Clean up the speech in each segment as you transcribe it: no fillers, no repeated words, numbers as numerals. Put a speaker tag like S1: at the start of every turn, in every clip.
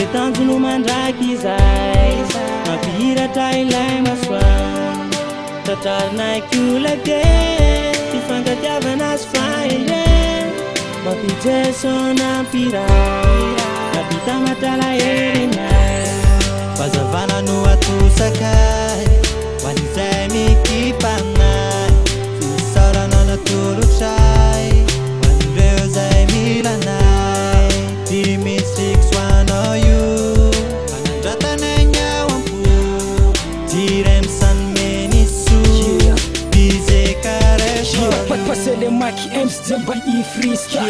S1: le tanjona mandraky izay mampihiratra ilay masoandro tratrarinay kolake ifangatiavana sy fahendreny mampijesona ampiray nabita matrala erinay fazavana no atosakay hoan'izay mikipanay finisarana natolotray hoan'ireo zay milanay ty misy soanao io manandratana nyao ampo ty remsany meniso dize kareso
S2: Passer les maquis MC mba ifriska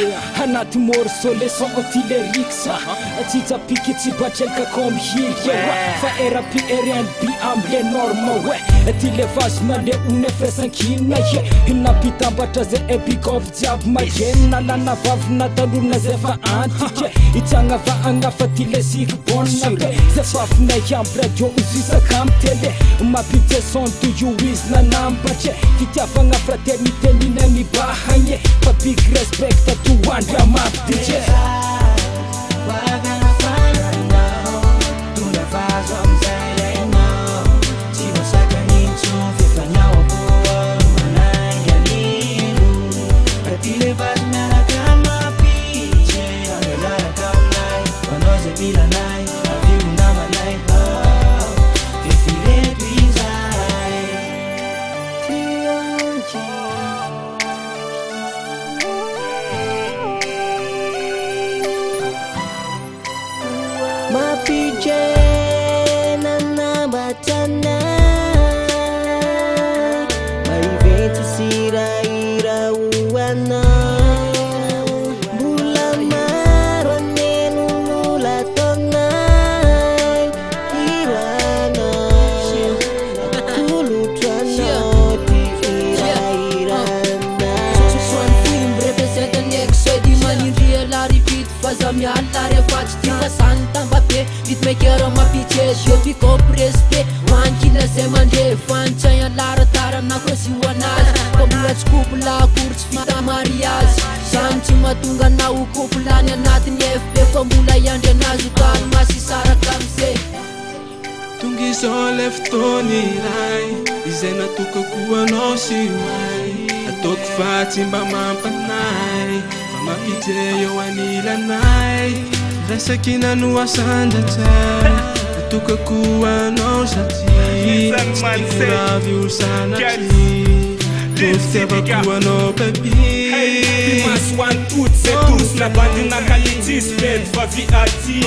S2: anaty morceau les sons anti-lyrics Tita piqué tsy batrelka comme hirya fa RAP amble norme ty levazina le une fresankina napitambatra zay epic of jiaby magena lana vavina talona zay fa antike itiagnavaagna fa ty le siribonaka zay favinay amby radio izisaka amy tele mapite son to you is nanambatre fitiavagna fraternité nina mibahagny fa big respect to andra mapdije
S1: mapijena na batana maivento siraira uana bula maro nenu mula tonai irana kulutrana irairana
S3: Swan film representa nexo di manindria la repeat fazami alla refaci tika santa mbappe beatmaker mapiche yo pico prespe mankina se mande fanchaya lara tara na kosi wanas komula skupla kurts fita mariage samchi matunga na ukupulani anatin FP komula yande nazukan masisara kamse
S4: Tungiso leftoni rai izena tukokuwa no siwai atok fatimba mampanai mapite yo anila nai rasa kina nuwa sandata tukokuwa no sati love you sanati Tufte kuwa no baby
S5: Mas one tout c'est tous la bande na qualité sped fa VIP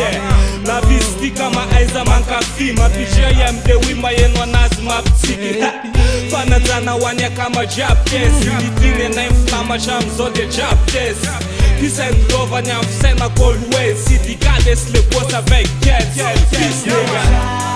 S5: la visti kama aiza manka fi mapija ya mdewi mayenwa nazma ptiki fana zana wanya kama japes litile na inflama jamzode japes Peace and love and I'm saying I go away city goddess le boss avec cats peace nigga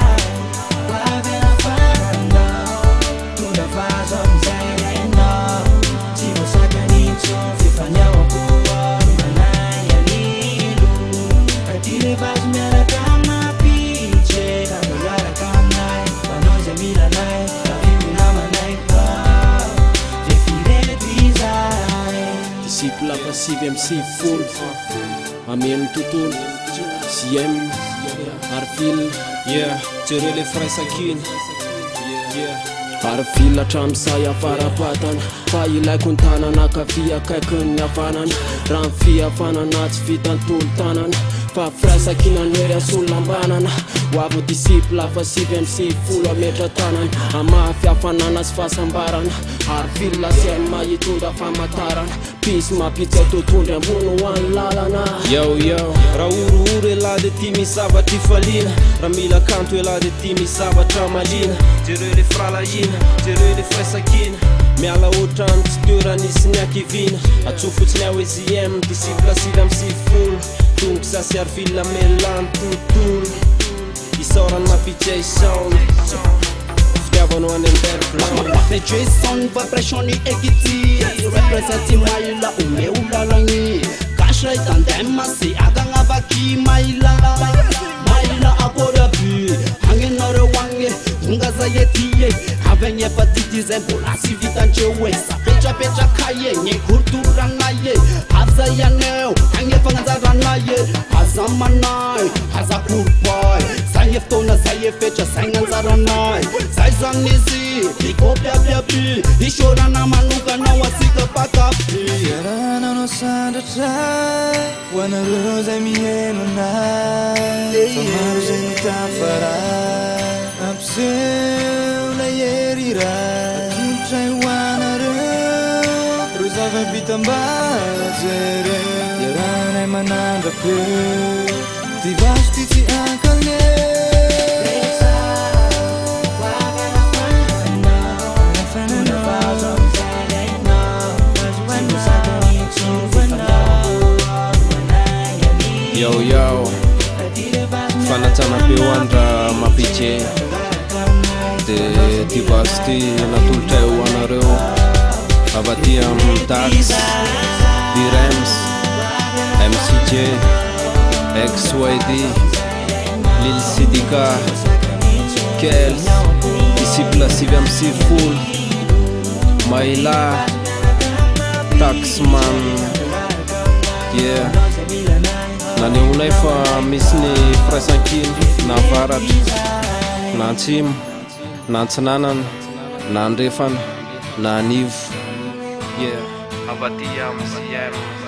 S2: disciple passive MC full Amen tutul CM Arfil
S4: Tere le frères sakin
S2: Arfil atramsaya farapatan fa ilay kuntanana kafia kaikyn afanan ramfia fananaty fitan toltanan fa fraisakinan hery asolambanana hoavo disciple fa sivy MC full ametra tanan amafy afanana sy fahasambarana Arfil laseny mahitondra famatarana pisy mapitsy atotondry ambony hoany lalana
S4: Yo raha orooro ela de ty misy zavatra ifaliana raha mila kanto ela de ty misy zavatra malina jereo le fralahina jereo le fraisakina miala ohatrany tsy toeranisy ny akivina atsofotsiny ao ezim disciple sivy MC full tongotra sasy Arfil melany tontolo isorany mapitsy isaony fitiavanao any Underground
S6: Jason va pressioni ekiti representi maila umeulalani kasha itandema si aganga vaki maila akoda bi hangenare wange ungaza yetie havenye patiti zembola si vitanchewe sa pecha kaye nye kultura ngaye haza yaneo hange fangaza ranaye hazamanai zakoropay zay efotona zay efetra zay gnanjaranay zay zany izy ikopiapiapy isorana manokanao asika pakapi
S7: Yaranano sandratra hoanareo zay mihaino anay somaro zay nitafaray ampiseho la hery ray atolotray hoanareo ro zava-bitam-bajereo yaranay manandrapeo ty vaso ty tsy ankalne
S4: Yo fanatsanam-peo andra mapiche de ty vaso ty natolotray ho anareo avy aty amin'ny Dax, Birems, MCJ, XYD, Lil Sidika, Kels, Disciple 7 Maila, Taxman, yeah. Naneonay fa misy ny firaisankiny na avaratra na antsimo na antsinanana na andrefana na anivo, yeah. Avy aty amin'ny CM